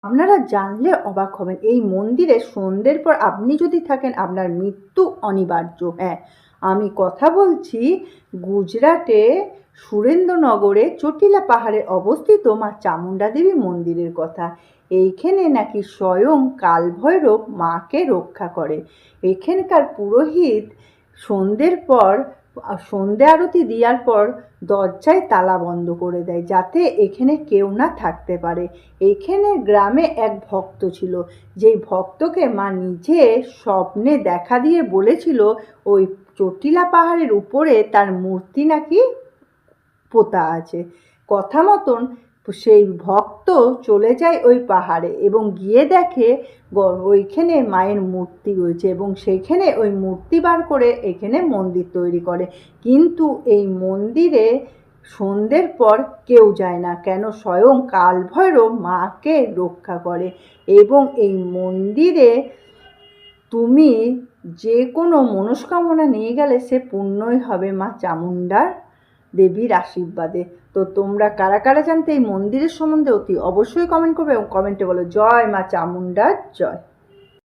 আপনারা জানলে অবাক হবেন, এই মন্দিরে সন্ধ্যের পর আপনি যদি থাকেন আপনার মৃত্যু অনিবার্য। হ্যাঁ, আমি কথা বলছি গুজরাটে সুরেন্দ্রনগরে চটিলা পাহাড়ে অবস্থিত মা চামুণ্ডা দেবী মন্দিরের কথা। এইখানে নাকি স্বয়ং কালভৈরব মাকে রক্ষা করে। এখানকার পুরোহিত সন্ধ্যের পর সন্ধ্যে আরতি দেওয়ার পর দরজায় তালা বন্ধ করে দেয়, যাতে এখানে কেউ না থাকতে পারে। এইখানে গ্রামে এক ভক্ত ছিল, যেই ভক্তকে মা নিজে স্বপ্নে দেখা দিয়ে বলেছিল ওই চটিলা পাহাড়ের উপরে তার মূর্তি নাকি পোতা আছে। কথা মতন সেই ভক্ত চলে যায় ওই পাহাড়ে এবং গিয়ে দেখে ওইখানে মায়ের মূর্তি রয়েছে এবং সেইখানে ওই মূর্তি বার করে এখানে মন্দির তৈরি করে। কিন্তু এই মন্দিরে সন্ধ্যের পর কেউ যায় না, কেন স্বয়ং কালভৈরব মাকে রক্ষা করে। এবং এই মন্দিরে তুমি যে কোনো মনস্কামনা নিয়ে গেলে সে পূর্ণই হবে মা চামুণ্ডার দেবীর আশীর্বাদে। তো তোমরা কারা কারা জানতে এই মন্দিরের সম্বন্ধে অতি অবশ্যই কমেন্ট করবে এবং কমেন্টে বলো জয় মা চামুণ্ডার জয়।